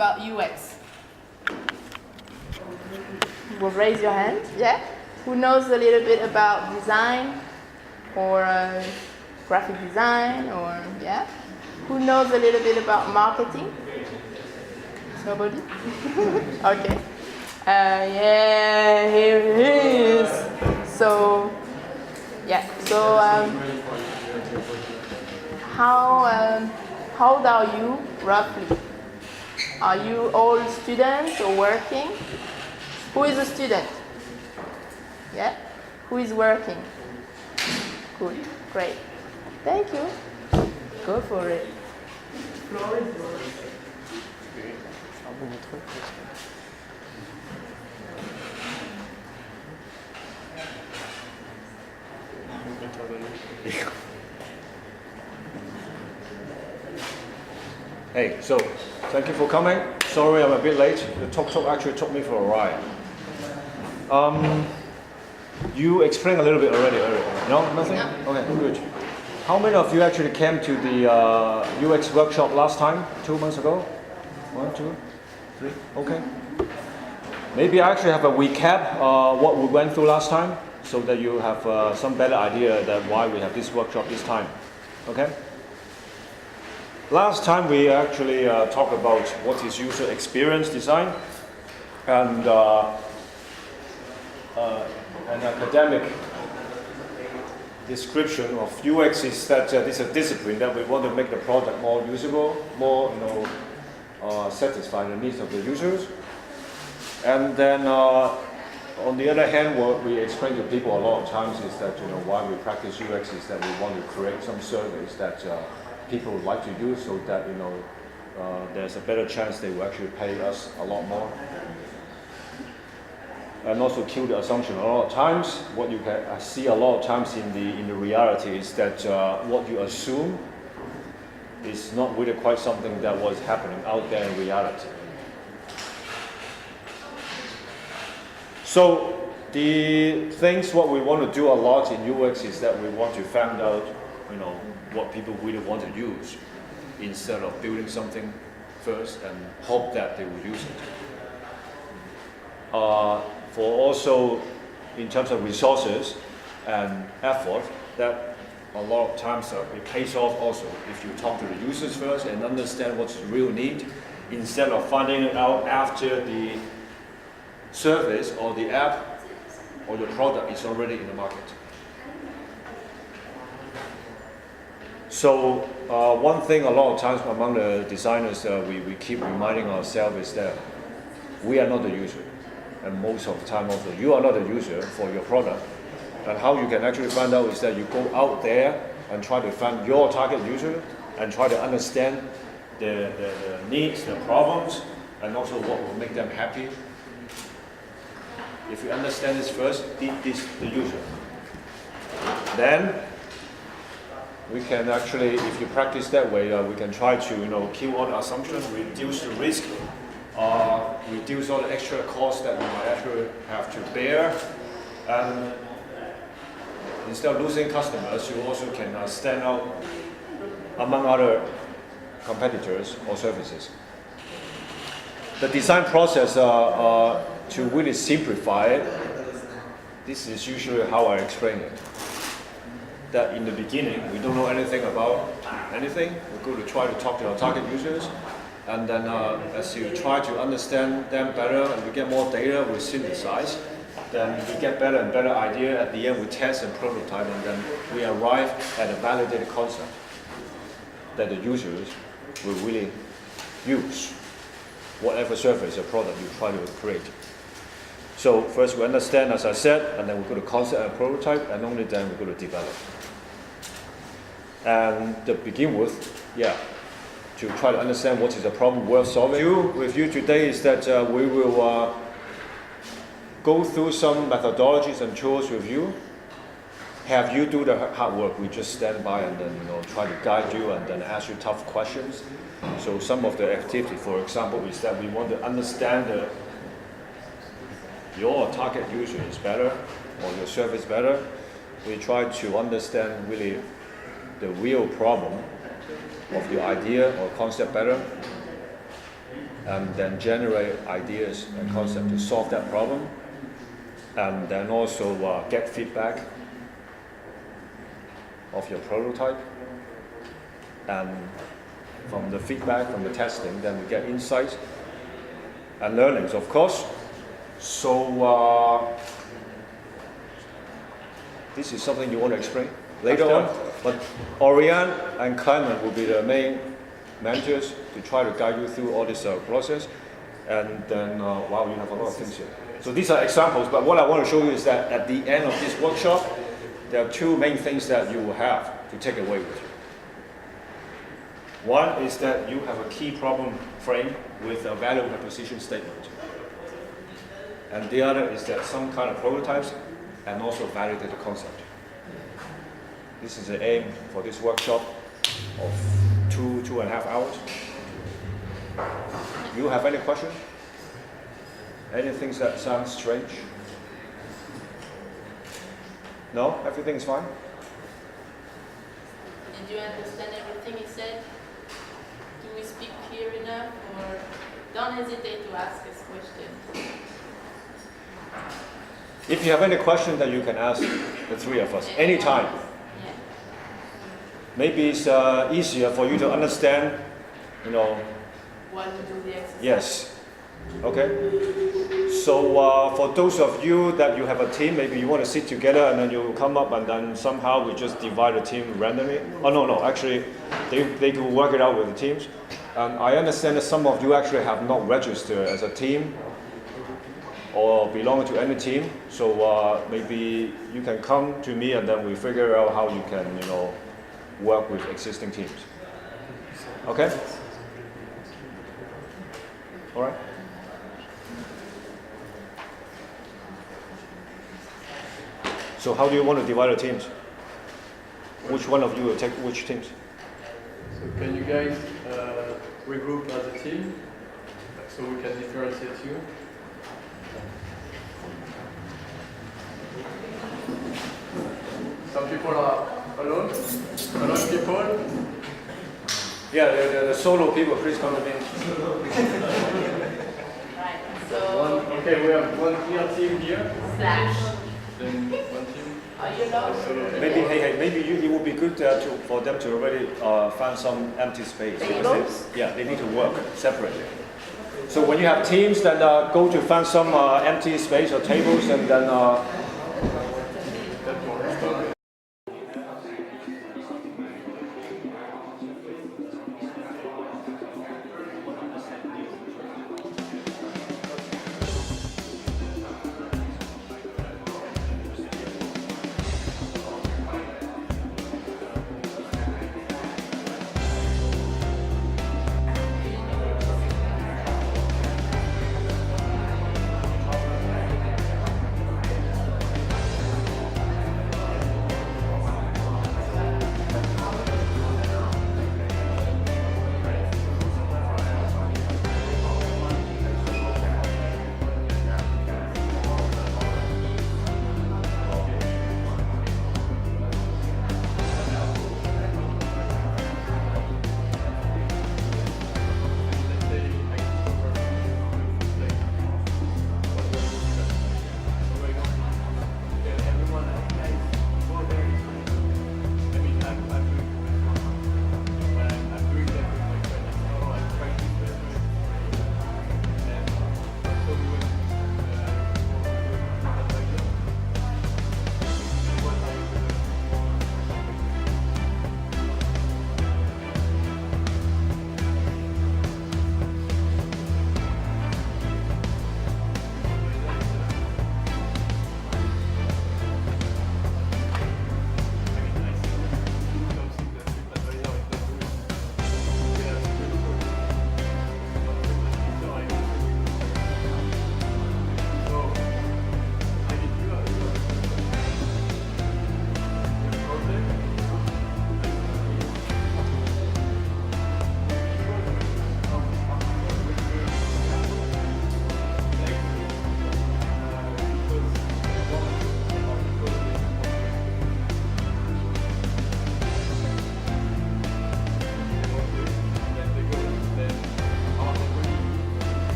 about UX? Well, raise your hand. Yeah. Who knows a little bit about design or graphic design or yeah? Who knows a little bit about marketing? Nobody? Okay. Yeah, here he is. So, yeah. So, how old are you roughly? Are you all students or working? Who is a student? Yeah? Who is working? Good, great. Thank you. Go for it. Floor is yours. Hey, so thank you for coming. Sorry I'm a bit late. The tuk-tuk actually took me for a ride. You explained a little bit already earlier. No? Nothing? No. Okay, good. How many of you actually came to the UX workshop last time, 2 months ago? 1, 2, 3, okay. Maybe I actually have a recap what we went through last time so that you have some better idea that why we have this workshop this time, okay? Last time we actually talked about what is user experience design and an academic description of UX is that this is a discipline that we want to make the product more usable, more satisfy the needs of the users. And then on the other hand, what we explain to people a lot of times is that why we practice UX is that we want to create some service that people would like to use so that there's a better chance they will actually pay us a lot more. And also kill the assumption a lot of times. What you can see a lot of times in the reality is that what you assume is not really quite something that was happening out there in reality. So the things what we want to do a lot in UX is that we want to find out what people really want to use instead of building something first and hope that they will use it. For also in terms of resources and effort, that a lot of times it pays off also if you talk to the users first and understand what's the real need instead of finding it out after the service or the app or the product is already in the market. So one thing a lot of times among the designers we keep reminding ourselves is that we are not the user. And most of the time also, you are not a user for your product. And how you can actually find out is that you go out there and try to find your target user and try to understand the needs, the problems, and also what will make them happy. If you understand this first, this the user. Then we can actually, if you practice that way, we can try to kill all the assumptions, reduce the risk, reduce all the extra costs that we might actually have to bear, and instead of losing customers, you also can stand out among other competitors or services. The design process, to really simplify it, this is usually how I explain it. That in the beginning, we don't know anything about anything. We're going to try to talk to our target users. And then as you try to understand them better and we get more data, we synthesize. Then we get better and better idea. At the end, we test and prototype, and then we arrive at a validated concept that the users will really use whatever service or product you try to create. So first we understand, as I said, and then we go to concept and prototype, and only then we go to develop. And to begin with, to try to understand what is the problem worth solving. With you today is that we will go through some methodologies and tools with you. Have you do the hard work. We just stand by and then try to guide you and then ask you tough questions. So some of the activity, for example, is that we want to understand your target user is better or your service better. We try to understand really the real problem of your idea or concept better. and then generate ideas and concepts to solve that problem, and then also get feedback of your prototype, and from the feedback, from the testing, then we get insights and learnings, of course. So this is something you want to explain later on, but Oriane and Clement will be the main mentors to try to guide you through all this process. And then, wow, you have a lot of things here. So these are examples, but what I want to show you is that at the end of this workshop, there are two main things that you will have to take away with you. One is that you have a key problem frame with a value proposition statement. And the other is that some kind of prototypes and also validated concept. This is the aim for this workshop of 2.5 hours. You have any questions? Anything that sounds strange? No? Everything is fine? Did you understand everything he said? Do we speak clear enough? Or don't hesitate to ask us questions. If you have any question, then you can ask the three of us anytime. Yeah. Maybe it's easier for you to understand, you know. While we do the exercise. Yes. Okay. So for those of you that you have a team, maybe you want to sit together and then you come up and then somehow we just divide the team randomly. Oh no, actually they could work it out with the teams. And I understand that some of you actually have not registered as a team or belong to any team. So maybe you can come to me and then we figure out how you can, you know, work with existing teams. Okay? All right. So how do you want to divide the teams? Which one of you will take which teams? So can you guys regroup as a team so we can differentiate you? Some people are alone people. Yeah, the solo people, please come to me. Right. So Okay, we have one clear team here, slash. then one team. Are you lost? Maybe it would be good for them to already find some empty space. Tables? They need to work separately. So when you have teams, then go to find some empty space or tables, and then That one. Stop.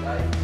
Like